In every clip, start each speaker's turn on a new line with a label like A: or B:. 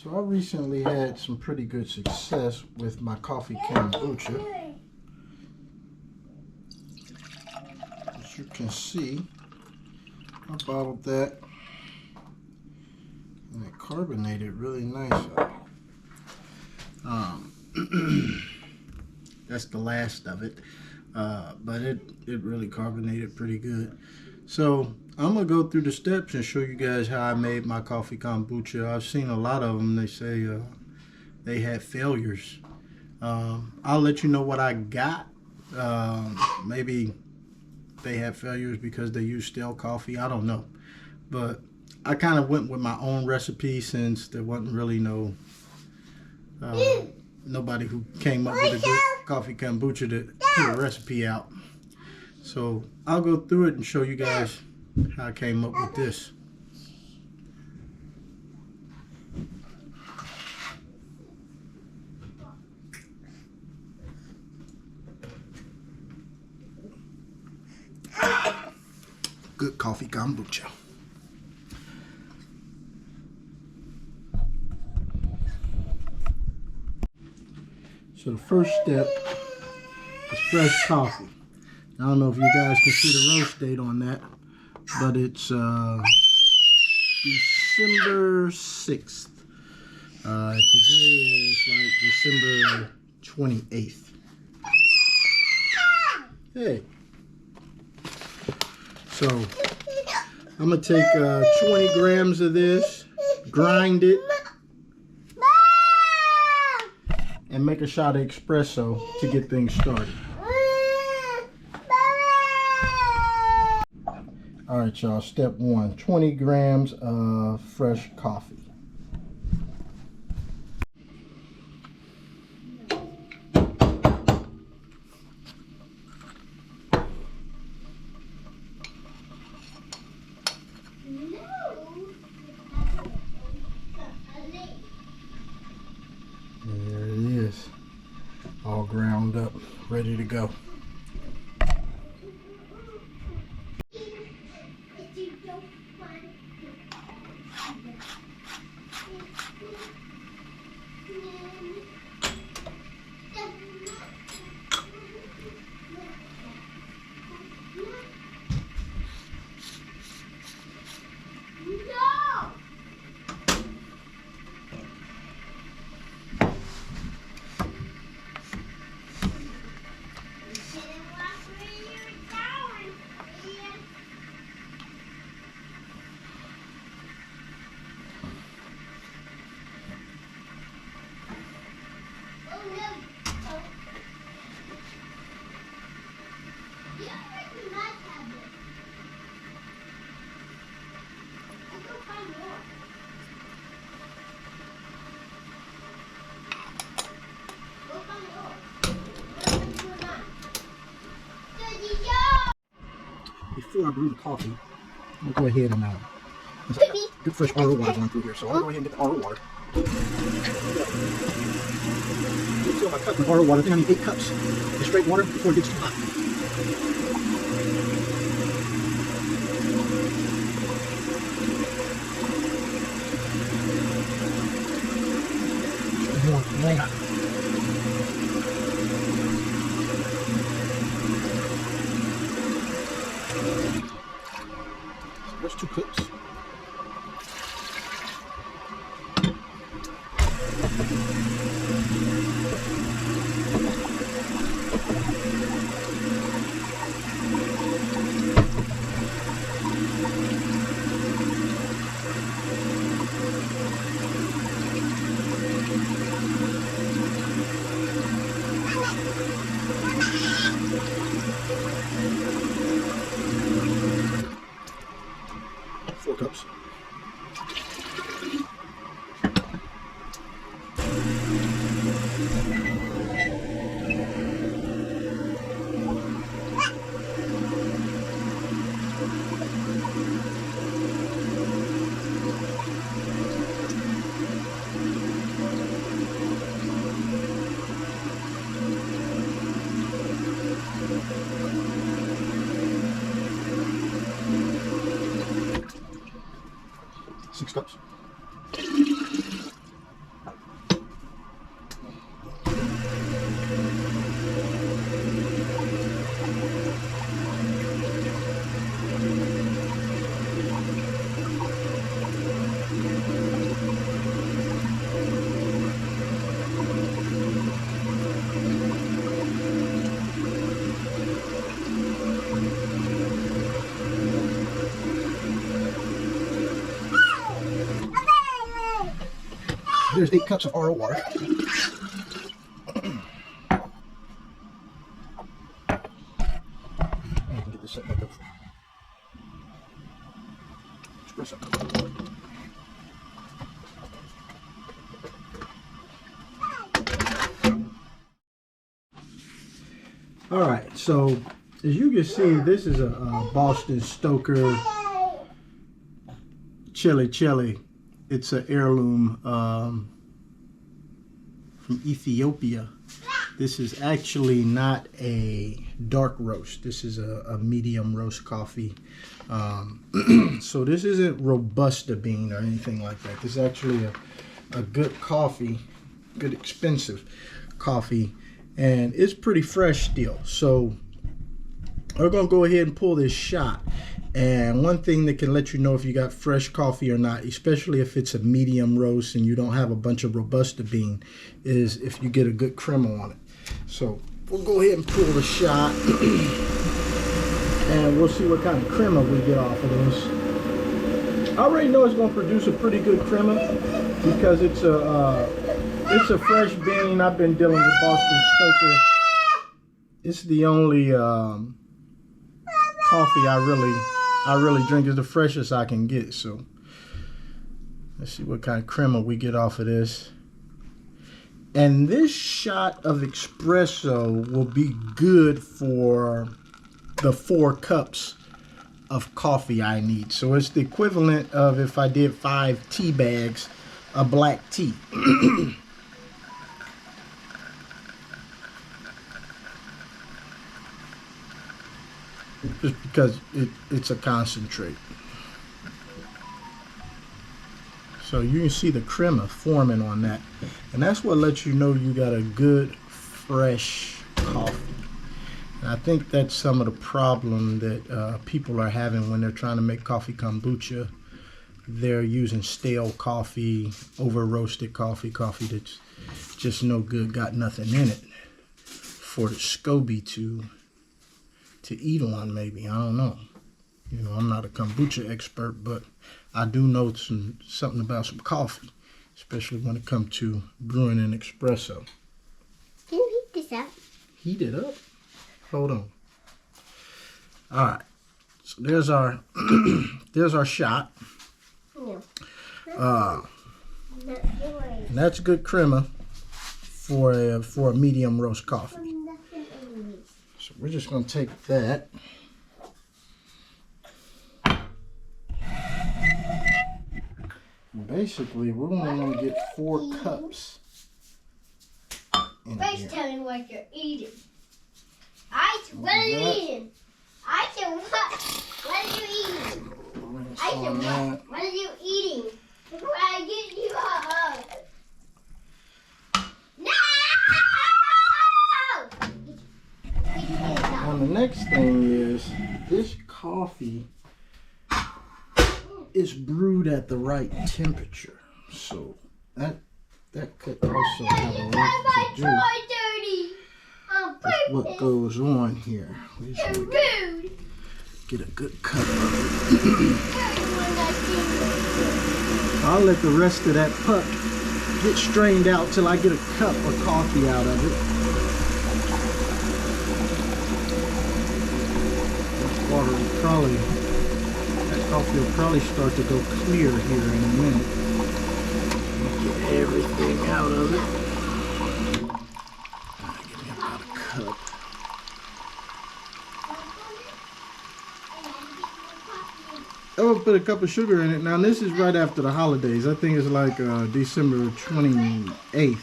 A: So I recently had some pretty good success with my coffee kombucha. As you can see, I bottled that and it carbonated really nice. That's the last of it, but it really carbonated pretty good. So I'm gonna go through the steps and show you guys how I made my coffee kombucha. I've seen a lot of them. They say they had failures. I'll let you know what I got. Maybe they had failures because they used stale coffee. I don't know, but I kind of went with my own recipe since there wasn't really nobody who came up with a good coffee kombucha to put a recipe out. So I'll go through it and show you guys how I came up with this. Good coffee kombucha. So the first step is fresh coffee. I don't know if you guys can see the roast date on that, but it's December 6th. Today is like December 28th. Hey. So I'm going to take 20 grams of this, grind it, and make a shot of espresso to get things started. Alright y'all, step one, 20 grams of fresh coffee. There it is, all ground up, ready to go. Before I brew the coffee, I'm going to go ahead and good fresh RO water going through here. So I'm going to go ahead and get the RO water. Fill my cup with RO water. I think I need 8 cups of straight water before it gets too hot. There's 2 cups. Cups. 6 cups. There's 8 cups of RO water. Get this set back up. Espresso. All right, so as you can see, this is a Boston Stoker Chili. It's an heirloom from Ethiopia. This is actually not a dark roast. This is a medium roast coffee. So this isn't Robusta bean or anything like that. This is actually a good coffee, good expensive coffee, and it's pretty fresh still. So we're gonna go ahead and pull this shot. And one thing that can let you know if you got fresh coffee or not, especially if it's a medium roast and you don't have a bunch of Robusta bean, is if you get a good crema on it. So we'll go ahead and pull the shot and we'll see what kind of crema we get off of this. I already know it's going to produce a pretty good crema because it's a fresh bean. I've been dealing with Boston Stoker. It's the only coffee I really drink. Is the freshest I can get. So let's see what kind of crema we get off of this. And this shot of espresso will be good for the 4 cups of coffee I need. So it's the equivalent of if I did 5 tea bags of black tea. Just because it's a concentrate. So you can see the crema forming on that. And that's what lets you know you got a good, fresh coffee. And I think that's some of the problem that people are having when they're trying to make coffee kombucha. They're using stale coffee, over-roasted coffee that's just no good, got nothing in it for the SCOBY to eat on, maybe. I don't know. You know, I'm not a kombucha expert, but I do know something about some coffee, especially when it comes to brewing an espresso.
B: Can you heat this up?
A: Heat it up? Hold on. All right. So there's our there's our shot.
B: No.
A: And that's good crema for a medium roast coffee. So we're just going to take that. And basically, we're only going to get 4 cups in
B: First,
A: here.
B: tell me what you're eating. What are you eating? I said what? What are you eating? I said what? What are you eating? Before I get you a hug. No!
A: And the next thing is this coffee is brewed at the right temperature. So that could also have a lot to do with what goes on here. We just want to get a good cup of it. I'll let the rest of that puck get strained out till I get a cup of coffee out of it. Water will probably, that coffee will probably start to go clear here in a minute. Get everything out of it. Get me about a cup. I'm gonna put a cup of sugar in it. Now this is right after the holidays. I think it's like December 28th,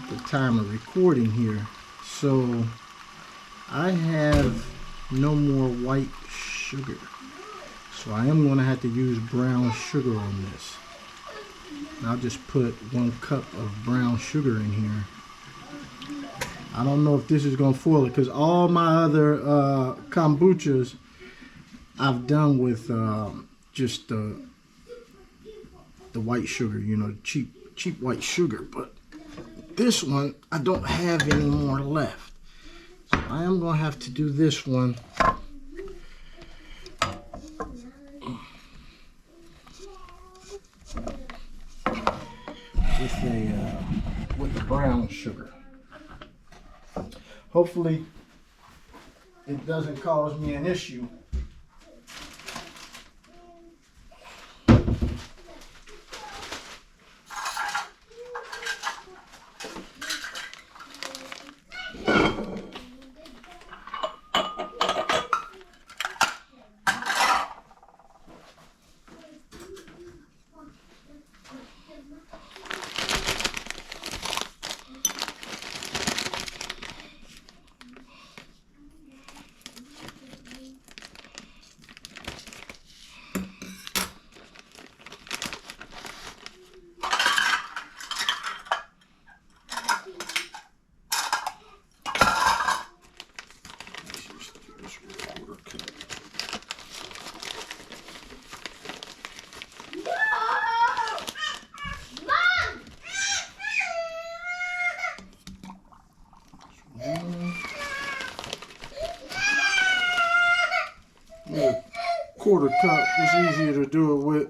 A: the time of recording here. So I have no more white sugar. So I am gonna have to use brown sugar on this. And I'll just put 1 cup of brown sugar in here. I don't know if this is gonna foil it because all my other kombuchas I've done with just the white sugar, you know, cheap white sugar. But this one, I don't have any more left. So I am going to have to do this one. with the brown sugar. Hopefully it doesn't cause me an issue. Quarter cup is easier to do it with.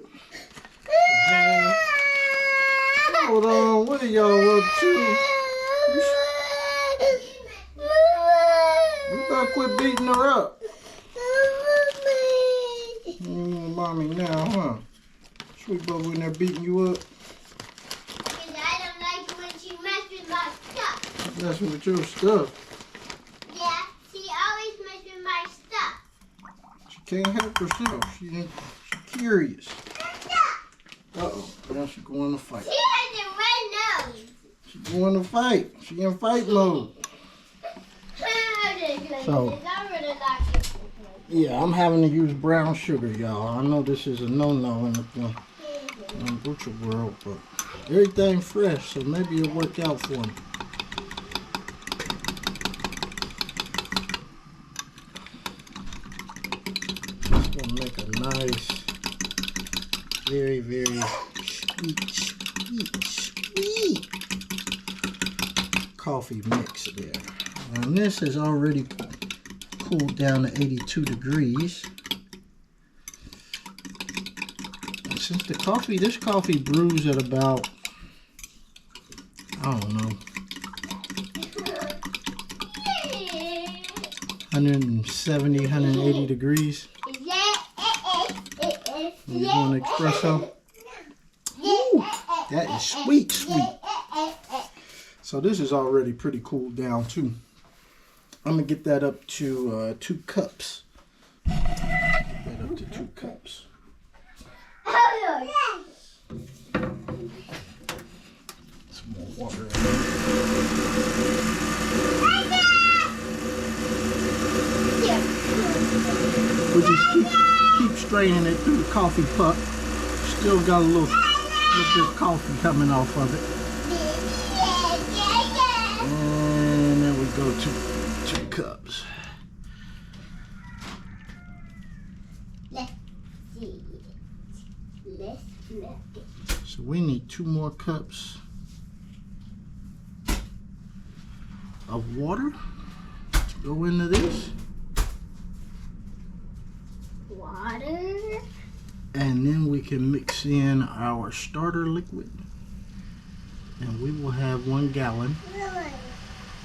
A: Hold on, what are y'all up to? You gotta quit beating her up. Mommy now, huh? Sweet Bubba in there beating you up.
B: Because I don't like it when she messes with my stuff.
A: Messing with your stuff.
B: Yeah, she always messes with my stuff.
A: She can't help herself. She's curious. Uh-oh, now she's going to fight.
B: She has a red nose.
A: She's going to fight. She in fight mode. So, yeah, I'm having to use brown sugar, y'all. I know this is a no-no in the kombucha world, but everything fresh, so maybe it'll work out for me. It's gonna make a nice, very, very sweet coffee mix there. And this is already cooled down to 82 degrees. And since this coffee brews at about, I don't know, 170, 180 degrees. You want an espresso? Ooh, that is sweet, sweet. So this is already pretty cooled down too. I'm gonna get that up to 2 cups. Get that up to 2 cups. Some more water in there. We just keep straining it through the coffee puck. Still got a little bit of coffee coming off of it. And then we go to 2 cups.
B: Let's see. Let's look it.
A: So we need 2 more cups of water to go into this.
B: Water.
A: And then we can mix in our starter liquid. And we will have 1 gallon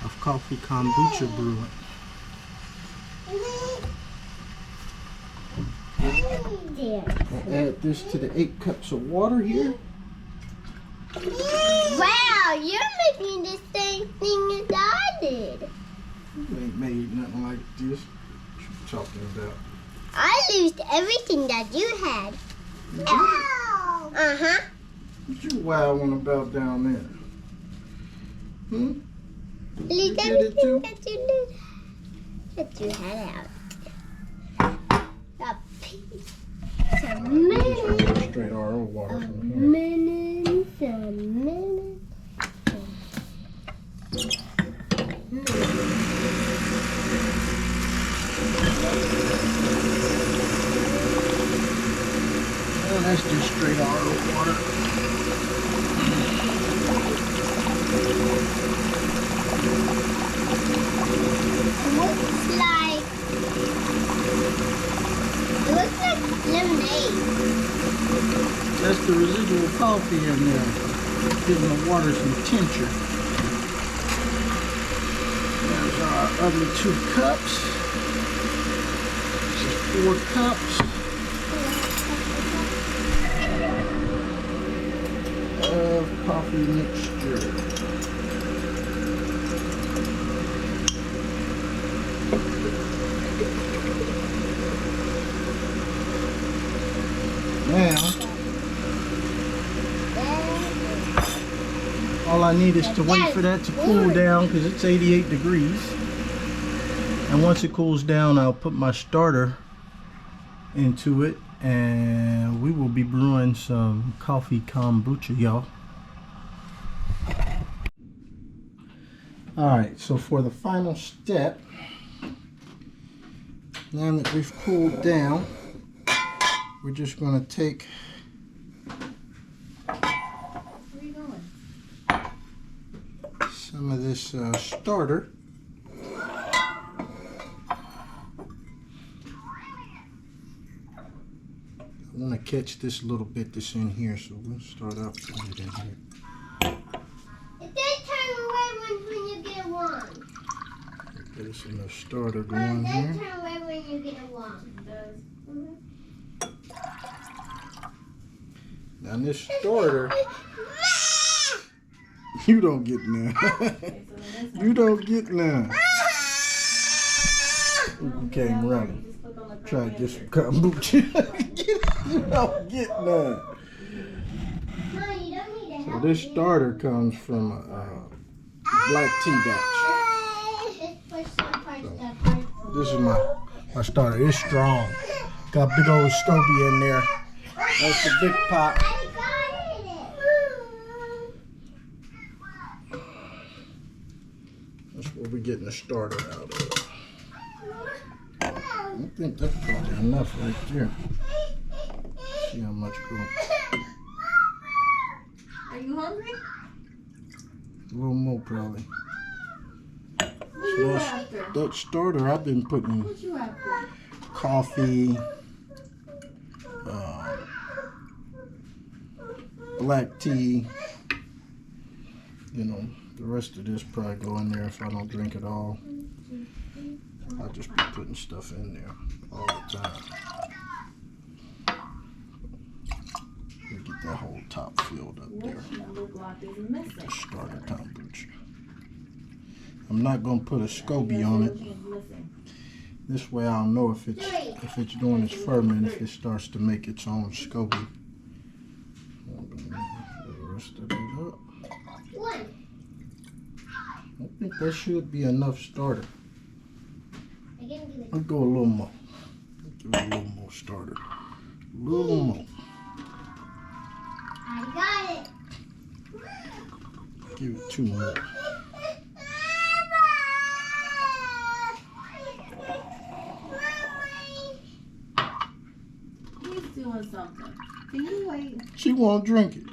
A: of coffee kombucha brewing. I'll add this to the 8 cups of water here.
B: Wow, you're making the same thing as I did.
A: You ain't made nothing like this. What you talking about?
B: I lost everything that you had. Uh-huh.
A: What you wilding about down there? Hmm?
B: Lose everything that you did. That you had out. A piece. Some minutes.
A: Straight RO water from here.
B: Minutes. A minute.
A: Well, that's just straight RO water.
B: It looks like lemonade.
A: That's the residual coffee in there. Giving the water some tincture. There's our other 2 cups. This is 4 cups of coffee mixture. Now, all I need is to wait for that to cool down because it's 88 degrees. And once it cools down, I'll put my starter into it and we will be brewing some coffee kombucha, y'all. Alright, so for the final step, now that we've cooled down, we're just going to take some of this starter. I want to catch this little bit that's in here, so we'll start out with it in here.
B: It does turn red when you get a wand.
A: Get us enough starter going
B: It
A: here.
B: does turn red when you get a wand. It does.
A: Now this starter, you don't get none. You don't get none. You came running. Try to get some kombucha. You don't get none.
B: No, you don't need to
A: So
B: help
A: this
B: me.
A: starter comes from a black tea batch. This is my starter. It's strong. Got big old SCOBY in there. That's the big pot.
B: I got it.
A: That's what we're getting the starter out of. I think that's probably enough right there. See how much goes.
C: Are you hungry?
A: A little more probably.
C: What you
A: So
C: after?
A: that starter, I've been putting
C: What you after?
A: coffee, black tea. You know, the rest of this probably go in there if I don't drink it all. I'll just be putting stuff in there all the time. We'll get that whole top filled up there.
C: Which number block is missing?
A: The starter kombucha. I'm not gonna put a SCOBY on it.
C: Missing.
A: This way I'll know if it's doing its ferment, if it starts to make its own SCOBY. The rest of it up.
B: One.
A: I think that should be enough starter.
B: Again, give it.
A: I'll go a little more. Give it a little more starter. A little more.
B: I got it.
A: Give it 2 more.
C: He's doing something. Can you wait?
A: She won't drink it.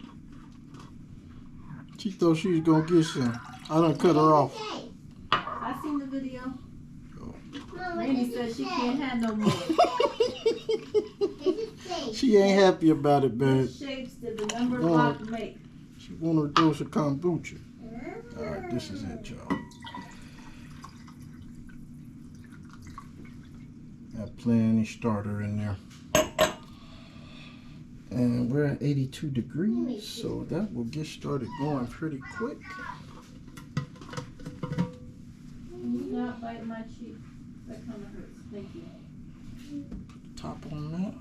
A: She thought she was gonna get some. I done cut her off.
C: I seen the video.
B: Mom, what
C: Randy
B: does
C: said
B: it
C: she
B: say?
C: can't have no more.
B: What does it say?
A: She ain't happy about it,
C: What
A: babe.
C: shapes did the number block make?
A: She want her dose of kombucha. Alright, this is it, y'all. Got plenty starter in there. And we're at 82 degrees, so that will get started going pretty quick.
C: Can you not bite my cheek? That kind of hurts. Thank you.
A: Top on that.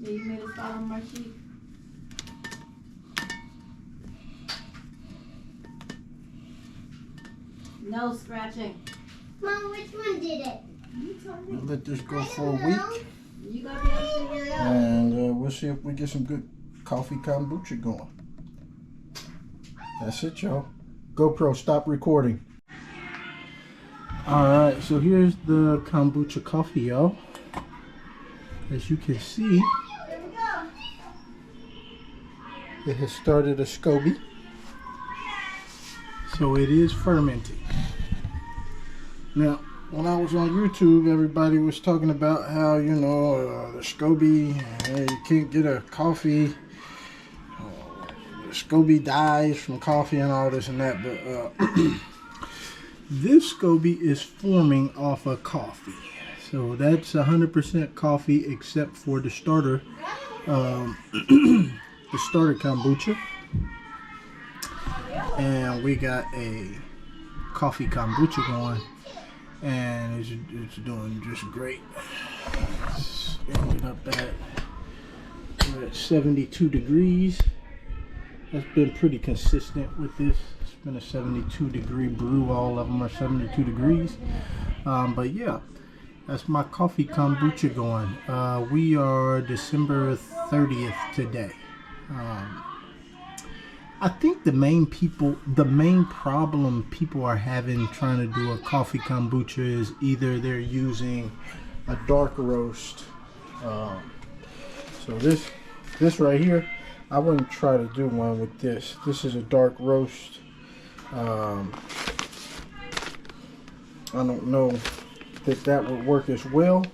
C: Yeah, you made a spot on my cheek. No scratching.
B: Mom, which one did it?
C: You told me.
A: We'll let this go for a week,
C: You gotta be able to figure it out.
A: and we'll see if we get some good coffee kombucha going. That's it, y'all. GoPro, stop recording. Alright, so here's the kombucha coffee, y'all. As you can see,
B: Here we go.
A: it has started a SCOBY. So it is fermenting. Now, when I was on YouTube, everybody was talking about how, you know, the SCOBY, you can't get a coffee. SCOBY dies from coffee and all this and that, but this SCOBY is forming off of coffee. So that's 100% coffee except for the starter, the starter kombucha. And we got a coffee kombucha going, and it's doing just great. It's ended up we're at 72 degrees. That's been pretty consistent with this. It's been a 72 degree brew. All of them are 72 degrees. But yeah, that's my coffee kombucha going. We are December 30th today. I think the main problem people are having trying to do a coffee kombucha is either they're using a dark roast. So this right here, I wouldn't try to do one with this. This is a dark roast. I don't know that would work as well.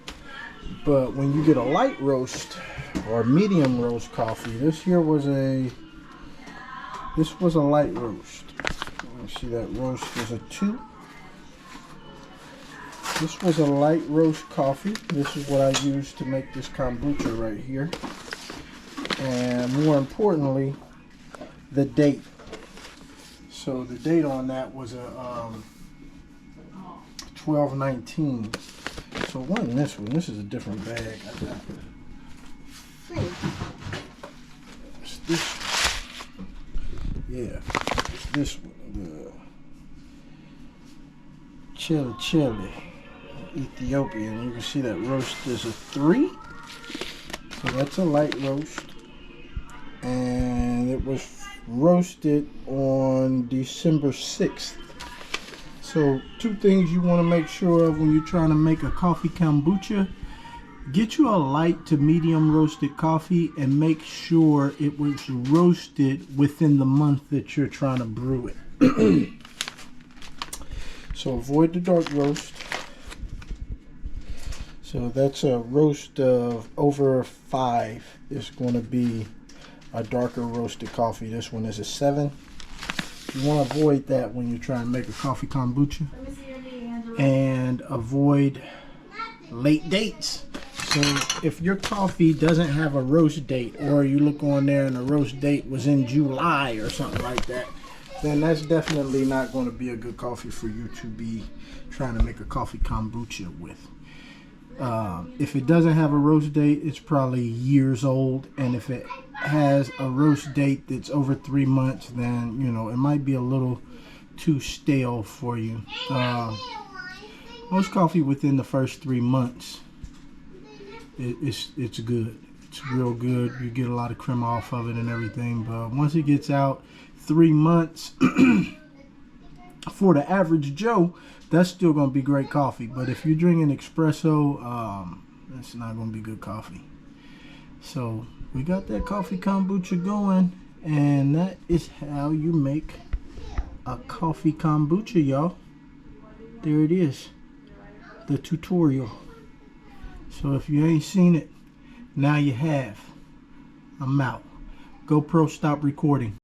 A: But when you get a light roast or medium roast coffee, this was a light roast. You see that roast is a 2. This was a light roast coffee. This is what I used to make this kombucha right here. And more importantly, the date. So the date on that was a 12/19. So it wasn't this one. This is a different bag. I think. It's this. Yeah, it's this one. The chili, Ethiopian. You can see that roast is a 3. So that's a light roast. And it was roasted on December 6th. So 2 things you want to make sure of when you're trying to make a coffee kombucha. Get you a light to medium roasted coffee and make sure it was roasted within the month that you're trying to brew it. So avoid the dark roast. So that's a roast of over 5. It's going to be a darker roasted coffee. This one is a 7. You want to avoid that when you're trying to make a coffee kombucha. And avoid late dates. So if your coffee doesn't have a roast date, or you look on there and the roast date was in July or something like that, then that's definitely not going to be a good coffee for you to be trying to make a coffee kombucha with. If it doesn't have a roast date, it's probably years old. And if it has a roast date that's over 3 months, then, you know, it might be a little too stale for you. Most coffee within the first 3 months, it's good. It's real good. You get a lot of crema off of it and everything. But once it gets out 3 months, for the average Joe, that's still going to be great coffee. But if you're drinking espresso, that's not going to be good coffee. So we got that coffee kombucha going, and that is how you make a coffee kombucha, y'all. There it is, the tutorial. So if you ain't seen it, now you have. I'm out. GoPro, stop recording.